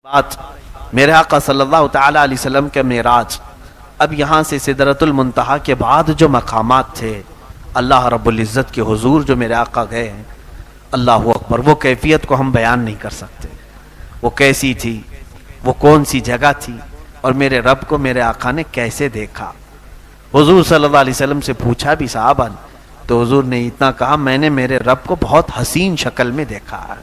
بات میرے آقا صلی اللہ تعالی علیہ وسلم کے معراج، اب یہاں سے سدرۃ المنتہا کے بعد جو مقامات تھے اللہ رب العزت کے حضور جو میرے آقا گئے ہیں، اللہ اکبر، وہ کیفیت کو ہم بیان نہیں کر سکتے، وہ کیسی تھی، وہ کون سی جگہ تھی، اور میرے رب کو میرے آقا نے کیسے دیکھا۔ حضور صلی اللہ علیہ وسلم سے پوچھا بھی صحابہ نے، تو حضور نے اتنا کہا، میں نے میرے رب کو بہت حسین شکل میں دیکھا ہے،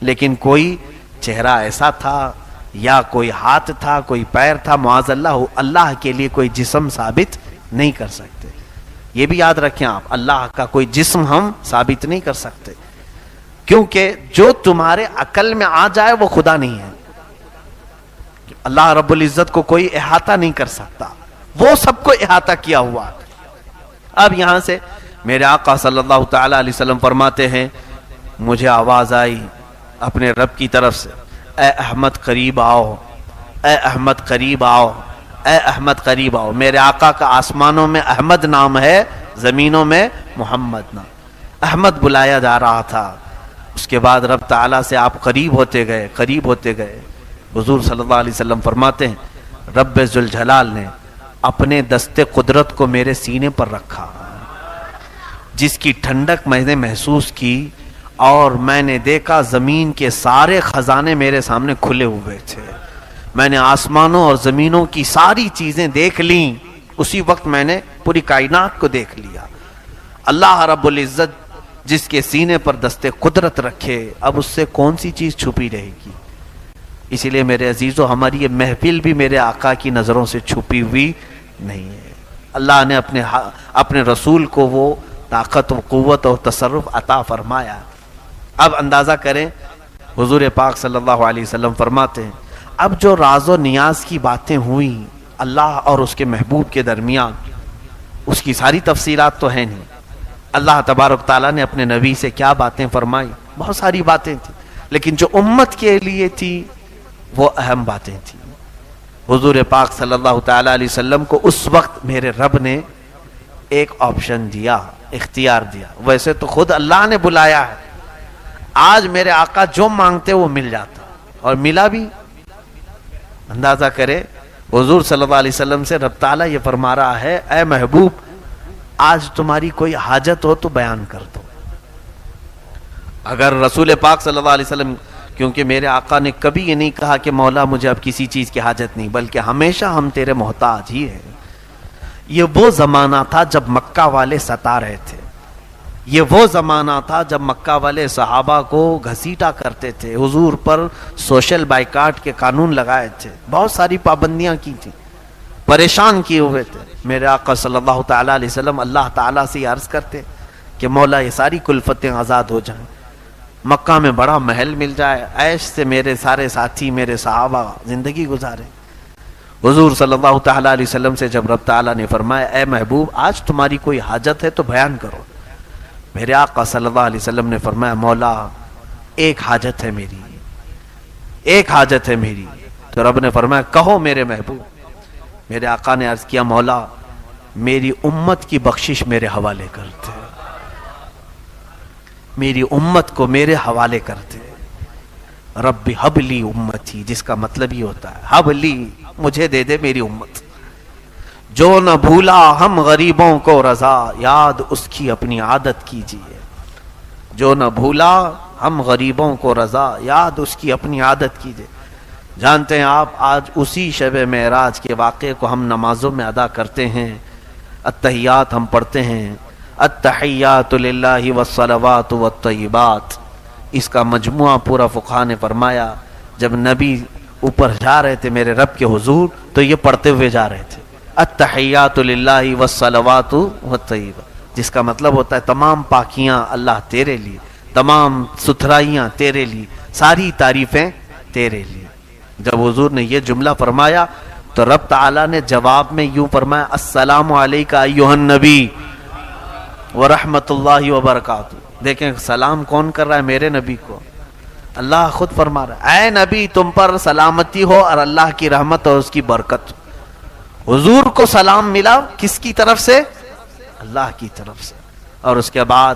لیکن کوئی چہرہ ایسا تھا یا کوئی ہاتھ تھا، کوئی پیر تھا، معاذ اللہ، اللہ کے لیے کوئی جسم ثابت نہیں کر سکتے۔ یہ بھی یاد رکھیں آپ، اللہ کا کوئی جسم ہم ثابت نہیں کر سکتے، کیونکہ جو تمہارے عقل میں آ جائے وہ خدا نہیں ہے۔ اللہ رب العزت کو کوئی احاطہ نہیں کر سکتا، وہ سب کو احاطہ کیا ہوا۔ اب یہاں سے میرے آقا صلی اللہ تعالی علیہ وسلم فرماتے ہیں، مجھے آواز آئی اپنے رب کی طرف سے، اے احمد قریب آؤ، اے احمد قریب آؤ، اے احمد قریب آؤ۔ میرے آقا کا آسمانوں میں احمد نام ہے، زمینوں میں محمد نام، احمد بلایا جا رہا تھا۔ اس کے بعد رب تعالیٰ سے آپ قریب ہوتے گئے، قریب ہوتے گئے۔ حضور صلی اللہ علیہ وسلم فرماتے ہیں، رب ذوالجلال نے اپنے دست قدرت کو میرے سینے پر رکھا، جس کی ٹھنڈک میں نے محسوس کی، اور میں نے دیکھا زمین کے سارے خزانے میرے سامنے کھلے ہوئے تھے۔ میں نے آسمانوں اور زمینوں کی ساری چیزیں دیکھ لیں، اسی وقت میں نے پوری کائنات کو دیکھ لیا۔ اللہ رب العزت جس کے سینے پر دست قدرت رکھے، اب اس سے کون سی چیز چھپی رہے گی؟ اسی لیے میرے عزیزو، ہماری یہ محفل بھی میرے آقا کی نظروں سے چھپی ہوئی نہیں ہے۔ اللہ نے اپنے رسول کو وہ طاقت و قوت اور تصرف عطا فرمایا۔ اب اندازہ کریں، حضور پاک صلی اللہ علیہ وسلم فرماتے ہیں، اب جو راز و نیاز کی باتیں ہوئیں اللہ اور اس کے محبوب کے درمیان، اس کی ساری تفصیلات تو ہیں نہیں۔ اللہ تبارک تعالیٰ نے اپنے نبی سے کیا باتیں فرمائی، بہت ساری باتیں تھیں، لیکن جو امت کے لیے تھی وہ اہم باتیں تھیں۔ حضور پاک صلی اللہ تعالیٰ علیہ وسلم کو اس وقت میرے رب نے ایک آپشن دیا، اختیار دیا۔ ویسے تو خود اللہ نے بلایا ہے، آج میرے آقا جو مانگتے وہ مل جاتا، اور ملا بھی۔ اندازہ کرے، حضور صلی اللہ علیہ وسلم سے رب تعالیٰ یہ فرما رہا ہے، اے محبوب، آج تمہاری کوئی حاجت ہو تو بیان کر دو۔ اگر رسول پاک صلی اللہ علیہ وسلم، کیونکہ میرے آقا نے کبھی یہ نہیں کہا کہ مولا مجھے اب کسی چیز کی حاجت نہیں، بلکہ ہمیشہ ہم تیرے محتاج ہی ہیں۔ یہ وہ زمانہ تھا جب مکہ والے ستا رہے تھے، یہ وہ زمانہ تھا جب مکہ والے صحابہ کو گھسیٹا کرتے تھے، حضور پر سوشل بائیکاٹ کے قانون لگائے تھے، بہت ساری پابندیاں کی تھیں، پریشان کیے ہوئے تھے۔ میرے آقا صلی اللہ تعالیٰ علیہ وسلم اللہ تعالیٰ سے عرض کرتے کہ مولا یہ ساری کلفتیں آزاد ہو جائیں، مکہ میں بڑا محل مل جائے، عیش سے میرے سارے ساتھی، میرے صحابہ زندگی گزارے۔ حضور صلی اللہ تعالیٰ علیہ وسلم سے جب رب تعالیٰ نے فرمایا، اے محبوب، آج تمہاری کوئی حاجت ہے تو بیان کرو، میرے آقا صلی اللہ علیہ وسلم نے فرمایا، مولا ایک حاجت ہے میری، ایک حاجت ہے میری۔ تو رب نے فرمایا، کہو میرے محبوب۔ میرے آقا نے عرض کیا، مولا میری امت کی بخشش میرے حوالے کرتے، میری امت کو میرے حوالے کرتے۔ رب حب لی امتی، جس کا مطلب یہ ہوتا ہے، حب لی، مجھے دے دے میری امت۔ جو نہ بھولا ہم غریبوں کو رضا، یاد اس کی اپنی عادت کیجیے۔ جو نہ بھولا ہم غریبوں کو رضا، یاد اس کی اپنی عادت کیجیے۔ جانتے ہیں آپ، آج اسی شب معراج کے واقعے کو ہم نمازوں میں ادا کرتے ہیں، التحیات ہم پڑھتے ہیں، التحیات للہ والصلوات والطیبات۔ اس کا مجموعہ پورا فقہاء نے فرمایا، جب نبی اوپر جا رہے تھے میرے رب کے حضور، تو یہ پڑھتے ہوئے جا رہے تھے، التحیات للہ والصلوات والطیبات، جس کا مطلب ہوتا ہے تمام پاکیاں اللہ تیرے لیے، تمام ستھرائیاں تیرے لیے، ساری تعریفیں تیرے لیے۔ جب حضور نے یہ جملہ فرمایا تو رب تعالیٰ نے جواب میں یوں فرمایا، السلام علیکہ ایھا النبی ورحمۃ اللہ وبرکاتہ۔ دیکھیں سلام کون کر رہا ہے؟ میرے نبی کو اللہ خود فرما رہا ہے، اے نبی تم پر سلامتی ہو اور اللہ کی رحمت اور اس کی برکت۔ حضور کو سلام ملا کس کی طرف سے؟ اللہ کی طرف سے۔ اور اس کے بعد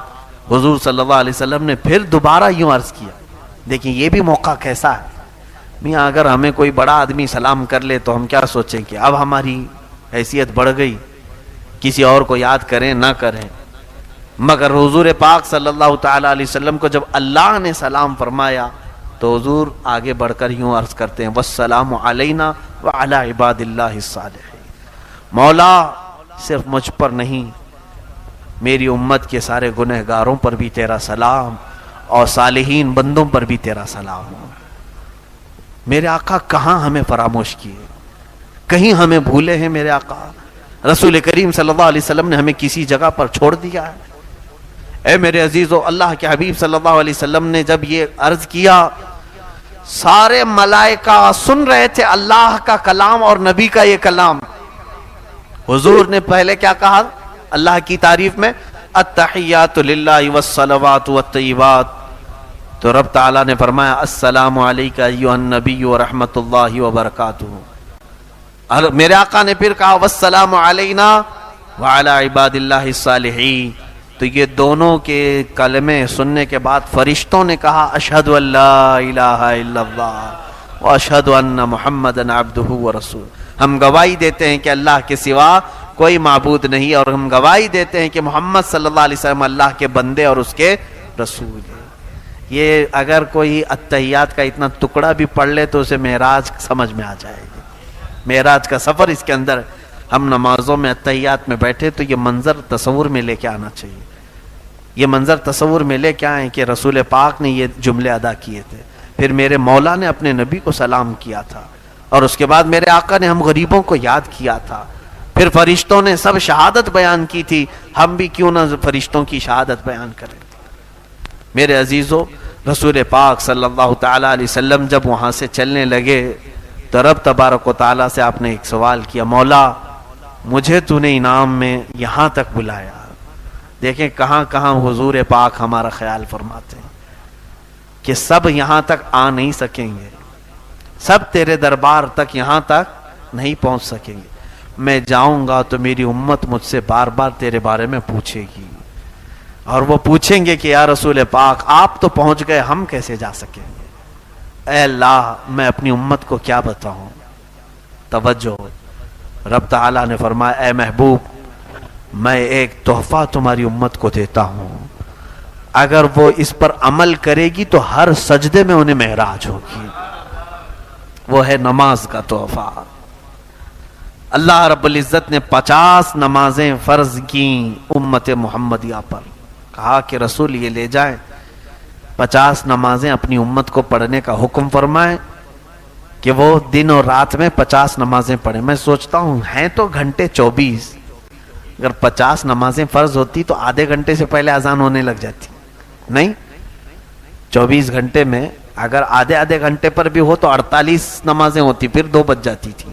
حضور صلی اللہ علیہ وسلم نے پھر دوبارہ یوں عرض کیا، دیکھیں یہ بھی موقع کیسا ہے، میاں اگر ہمیں کوئی بڑا آدمی سلام کر لے تو ہم کیا سوچیں کہ اب ہماری حیثیت بڑھ گئی، کسی اور کو یاد کریں نہ کریں. مگر حضور پاک صلی اللہ تعالی علیہ وسلم کو جب اللہ نے سلام فرمایا تو حضور آگے بڑھ کر یوں عرض کرتے ہیں والسلام علینا وعلی عباد اللہ الصالحین. مولا صرف مجھ پر نہیں، میری امت کے سارے گنہگاروں پر بھی تیرا سلام اور صالحین بندوں پر بھی تیرا سلام ہو. میرے آقا کہاں ہمیں فراموش کیے، کہیں ہمیں بھولے ہیں میرے آقا؟ رسول کریم صلی اللہ علیہ وسلم نے ہمیں کسی جگہ پر چھوڑ دیا ہے؟ اے میرے عزیزو، اللہ کے حبیب صلی اللہ علیہ وسلم نے جب یہ عرض کیا، سارے ملائکہ سن رہے تھے اللہ کا کلام اور نبی کا یہ کلام. حضور نے پہلے کیا کہا اللہ کی تعریف میں؟ التحیات للہ والصلوات والطیبات. تو رب تعالیٰ نے فرمایا السلام علیکہ ایھا النبی ورحمۃ اللہ وبرکاتہ. میرے آقا نے پھر کہا والسلام علینا وعلی عباد اللہ الصالحین. تو یہ دونوں کے کلمے سننے کے بعد فرشتوں نے کہا اشہد ان لا الہ الا اللہ واشہد ان محمدًا عبدہ ورسولہ. ہم گواہی دیتے ہیں کہ اللہ کے سوا کوئی معبود نہیں، اور ہم گواہی دیتے ہیں کہ محمد صلی اللہ علیہ وسلم اللہ کے بندے اور اس کے رسول ہیں. یہ اگر کوئی اتحیات کا اتنا ٹکڑا بھی پڑھ لے تو اسے معراج سمجھ میں آ جائے گی. معراج کا سفر اس کے اندر. ہم نمازوں میں اتحیات میں بیٹھے تو یہ منظر تصور میں لے کے آنا چاہیے. یہ منظر تصور میں لے کے آئیں کہ رسول پاک نے یہ جملے ادا کیے تھے، پھر میرے مولا نے اپنے نبی کو سلام کیا تھا، اور اس کے بعد میرے آقا نے ہم غریبوں کو یاد کیا تھا، پھر فرشتوں نے سب شہادت بیان کی تھی، ہم بھی کیوں نہ فرشتوں کی شہادت بیان کریں. میرے عزیزو، رسول پاک صلی اللہ تعالی علیہ وسلم جب وہاں سے چلنے لگے تو رب تبارک و تعالیٰ سے آپ نے ایک سوال کیا، مولا مجھے تو نے انعام میں یہاں تک بلایا. دیکھیں کہاں کہاں حضور پاک ہمارا خیال فرماتے ہیں کہ سب یہاں تک آ نہیں سکیں گے، سب تیرے دربار تک یہاں تک نہیں پہنچ سکیں گے. میں جاؤں گا تو میری امت مجھ سے بار بار تیرے بارے میں پوچھے گی، اور وہ پوچھیں گے کہ یا رسول پاک آپ تو پہنچ گئے، ہم کیسے جا سکیں گے؟ اے اللہ میں اپنی امت کو کیا بتاؤں؟ توجہ، رب تعالیٰ نے فرمایا اے محبوب میں ایک تحفہ تمہاری امت کو دیتا ہوں، اگر وہ اس پر عمل کرے گی تو ہر سجدے میں انہیں معراج ہوگی. وہ ہے نماز کا تحفہ. اللہ رب العزت نے 50 نمازیں فرض کی امت محمدیہ پر. کہا کہ رسول یہ لے جائیں 50 نمازیں اپنی امت کو پڑھنے کا حکم فرمائیں کہ وہ دن اور رات میں 50 نمازیں پڑھیں. میں سوچتا ہوں ہیں تو گھنٹے 24، اگر 50 نمازیں فرض ہوتی تو آدھے گھنٹے سے پہلے اذان ہونے لگ جاتی. نہیں، 24 گھنٹے میں اگر آدھے گھنٹے پر بھی ہو تو 48 نمازیں ہوتی، پھر 2 بج جاتی تھی.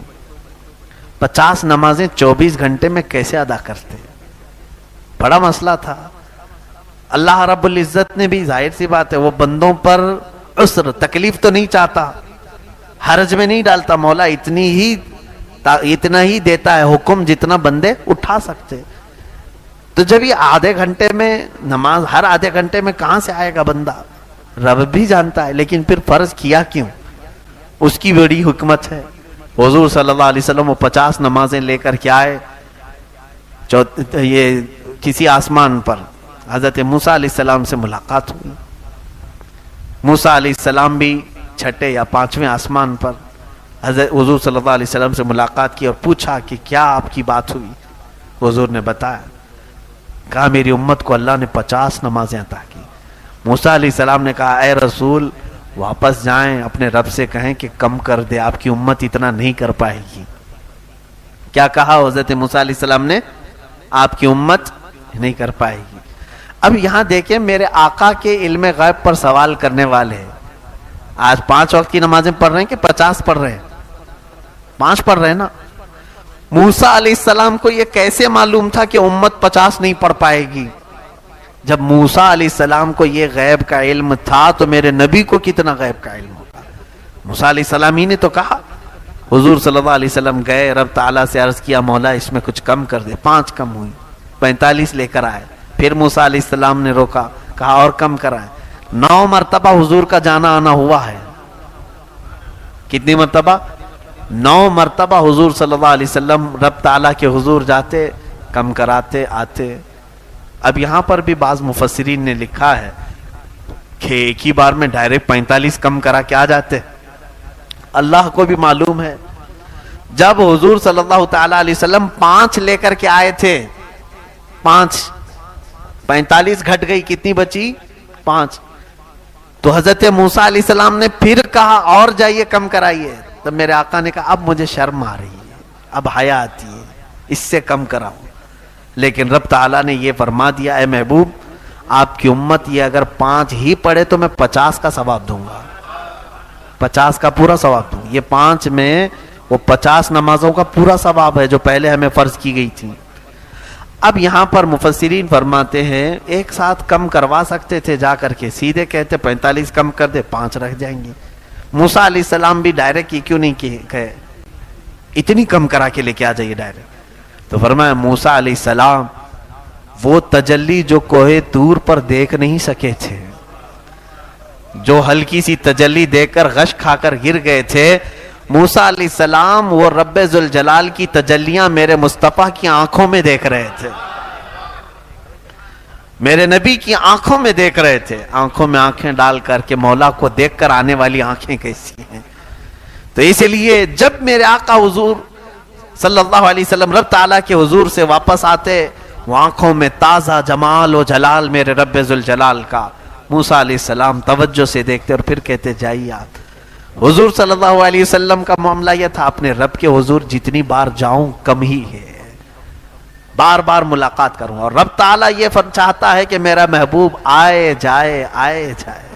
50 نمازیں 24 گھنٹے میں کیسے ادا کرتے؟ بڑا مسئلہ تھا. اللہ رب العزت نے بھی ظاہر سی بات ہے وہ بندوں پر عسر تکلیف تو نہیں چاہتا، حرج میں نہیں ڈالتا. مولا اتنا ہی دیتا ہے حکم جتنا بندے اٹھا سکتے. تو جب یہ آدھے گھنٹے میں نماز، ہر آدھے گھنٹے میں کہاں سے آئے گا بندہ؟ رب بھی جانتا ہے، لیکن پھر فرض کیا کیوں؟ اس کی بڑی حکمت ہے. حضور صلی اللہ علیہ وسلم وہ 50 نمازیں لے کر کے آئے. یہ کسی آسمان پر حضرت موسیٰ علیہ السلام سے ملاقات ہوئی. موسیٰ علیہ السلام بھی 6 یا 5ویں آسمان پر حضرت حضور صلی اللہ علیہ وسلم سے ملاقات کی اور پوچھا کہ کیا آپ کی بات ہوئی؟ حضور نے بتایا، کہا میری امت کو اللہ نے 50 نمازیں عطا کی. موسیٰ علیہ السلام نے کہا اے رسول واپس جائیں اپنے رب سے کہیں کہ کم کر دے، آپ کی امت اتنا نہیں کر پائے گی. کیا کہا حضرت موسیٰ علیہ السلام نے؟ آپ کی امت نہیں کر پائے گی. اب یہاں دیکھیں میرے آقا کے علم غیب پر سوال کرنے والے ہیں. آج 5 وقت کی نمازیں پڑھ رہے ہیں کہ 50 پڑھ رہے ہیں؟ 5 پڑھ رہے ہیں نا. موسیٰ علیہ السلام کو یہ کیسے معلوم تھا کہ امت 50 نہیں پڑھ پائے گی؟ جب موسیٰ علیہ السلام کو یہ غیب کا علم تھا تو میرے نبی کو کتنا غیب کا علم ہوگا؟ موسیٰ علیہ السلام ہی نے تو کہا. حضور صلی اللہ علیہ وسلم گئے، رب تعالیٰ سے عرض کیا مولا اس میں کچھ کم کر دے. 5 کم ہوئی، 45 لے کر آئے. پھر موسیٰ علیہ السلام نے روکا، کہا اور کم کرائے. 9 مرتبہ حضور کا جانا آنا ہوا ہے. کتنی مرتبہ؟ 9 مرتبہ حضور صلی اللہ علیہ وسلم رب تعالیٰ کے حضور جاتے، کم کراتے، آتے۔ اب یہاں پر بھی بعض مفسرین نے لکھا ہے کہ ایک ہی بار میں ڈائریکٹ 45 کم کرا کے آ جاتے۔ اللہ کو بھی معلوم ہے جب حضور صلی اللہ تعالیٰ علیہ وسلم 5 لے کر کے آئے تھے، 45 گھٹ گئی، کتنی بچی؟ 5۔ تو حضرت موسیٰ علیہ السلام نے پھر کہا اور جائیے کم کرائیے، تب میرے آقا نے کہا اب مجھے شرم آ رہی ہے، اب حیا آتی ہے، اس سے کم کراؤ۔ لیکن رب تعالیٰ نے یہ فرما دیا، اے محبوب آپ کی امت یہ اگر 5 ہی پڑھے تو میں 50 کا ثواب دوں گا، 50 کا پورا ثواب دوں گا۔ یہ 5 میں وہ 50 نمازوں کا پورا ثواب ہے جو پہلے ہمیں فرض کی گئی تھی۔ اب یہاں پر مفسرین فرماتے ہیں ایک ساتھ کم کروا سکتے تھے، جا کر کے سیدھے کہتے 45 کم کر دے، 5 رکھ جائیں گے۔ موسیٰ علیہ السلام بھی ڈائریکٹ یہ کیوں نہیں کہے اتنی کم کرا کے لے کے آ جائیے ڈائریکٹ؟ تو فرمایا موسیٰ علیہ السلام وہ تجلی جو کوہ طور پر دیکھ نہیں سکے تھے، جو ہلکی سی تجلی دیکھ کر غش کھا کر گر گئے تھے، موسیٰ علیہ السلام وہ رب ذوالجلال کی تجلیاں میرے مصطفیٰ کی آنکھوں میں دیکھ رہے تھے، میرے نبی کی آنکھوں میں دیکھ رہے تھے۔ آنکھوں میں آنکھیں ڈال کر کے مولا کو دیکھ کر آنے والی آنکھیں کیسی ہیں؟ تو اس لیے جب میرے آقا حضور صلی اللہ علیہ وسلم رب تعالیٰ کے حضور سے واپس آتے، وہ آنکھوں میں تازہ جمال و جلال میرے رب ذوالجلال کا، موسیٰ علیہ السلام توجہ سے دیکھتے اور پھر کہتے جائیے آپ۔ حضور صلی اللہ علیہ وسلم کا معاملہ یہ تھا، اپنے رب کے حضور جتنی بار جاؤں کم ہی ہے، بار بار ملاقات کروں، اور رب تعالیٰ یہ چاہتا ہے کہ میرا محبوب آئے جائے آئے جائے۔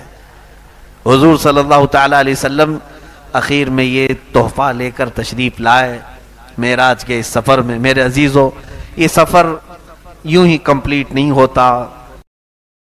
حضور صلی اللہ تعالیٰ علیہ وسلم اخیر میں یہ تحفہ لے کر تشریف لائے معراج کے اس سفر میں۔ میرے عزیزو، یہ سفر یوں ہی کمپلیٹ نہیں ہوتا،